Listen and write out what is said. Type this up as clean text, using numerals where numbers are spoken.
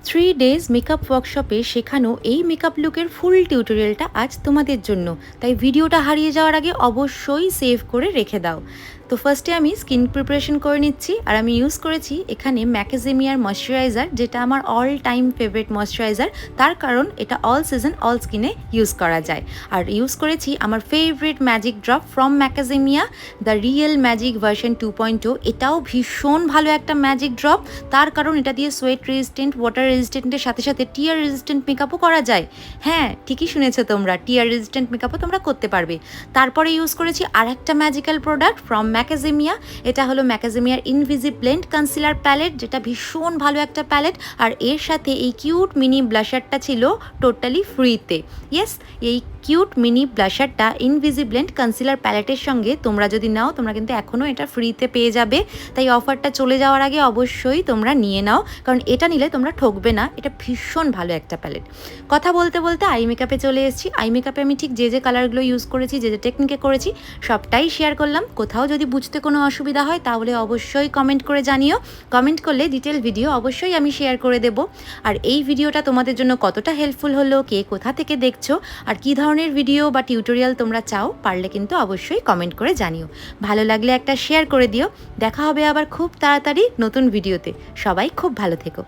3 days makeup ওয়ার্কশপে শেখানো এই মেকআপ লুকের ফুল টিউটোরিয়ালটা আজ তোমাদের জন্য। তাই ভিডিওটা হারিয়ে যাওয়ার আগে অবশ্যই সেভ করে রেখে দাও। তো ফার্স্টে আমি স্কিন প্রিপারেশন করে নিচ্ছি, আর আমি ইউজ করেছি এখানে ম্যাকাজেমিয়ার ময়শ্চারাইজার, যেটা আমার অল টাইম ফেভারিট ময়শ্চারাইজার। তার কারণ এটা অল সিজন অল স্কিনে ইউজ করা যায়। আর ইউজ করেছি আমার favourite magic drop from macadamia, the real magic version 2.0। এটাও ভীষণ ভালো একটা ম্যাজিক ড্রপ, তার কারণ এটা দিয়ে সোয়েট রেজিস্ট্যান্ট, ওয়াটার রেজিস্ট্যান্টের সাথে সাথে টিয়ার রেজিস্ট্যান্ট মেকআপও করা যায়। হ্যাঁ, ঠিকই শুনেছো তোমরা, টিয়ার রেজিস্ট্যান্ট মেকআপও তোমরা করতে পারবে। তারপরে ইউজ করেছি আর একটা ম্যাজিক্যাল প্রোডাক্ট ফ্রম ম্যাকাজেমিয়া। এটা হলো ম্যাকাজেমিয়ার ইনভিজিব্লেন্ট কনসিলার প্যালেট, যেটা ভীষণ ভালো একটা প্যালেট। আর এর সাথে এই কিউট মিনি ব্লাশারটা ছিল টোটালি ফ্রিতে। ইয়েস, এই কিউট মিনি ব্লাশারটা ইনভিজিব্লেন্ট কনসিলার প্যালেটের সঙ্গে তোমরা যদি নাও, তোমরা কিন্তু এখনও এটা ফ্রিতে পেয়ে যাবে। তাই অফারটা চলে যাওয়ার আগে অবশ্যই তোমরা নিয়ে নাও, কারণ এটা নিলে তোমরা ঠকবে না। এটা ভীষণ ভালো একটা প্যালেট। কথা বলতে বলতে আই মেকআপে চলে এসেছি। আই মেকআপে আমি ঠিক যে কালারগুলো ইউজ করেছি, যে টেকনিকে করেছি, সবটাই শেয়ার করলাম। কোথাও যদি বুঝতে কোনো অসুবিধা হয় তাহলে অবশ্যই কমেন্ট করে জানিও। কমেন্ট করলে ডিটেল ভিডিও অবশ্যই আমি শেয়ার করে দেব। আর এই ভিডিওটা তোমাদের জন্য কতটা হেল্পফুল হলো, কে কোথা থেকে দেখছো, আর কী ধরনের ভিডিও বা টিউটোরিয়াল তোমরা চাও, পারলে কিন্তু অবশ্যই কমেন্ট করে জানিও। ভালো লাগলে একটা শেয়ার করে দিও। দেখা হবে আবার খুব তাড়াতাড়ি নতুন ভিডিওতে। সবাই খুব ভালো থেকো।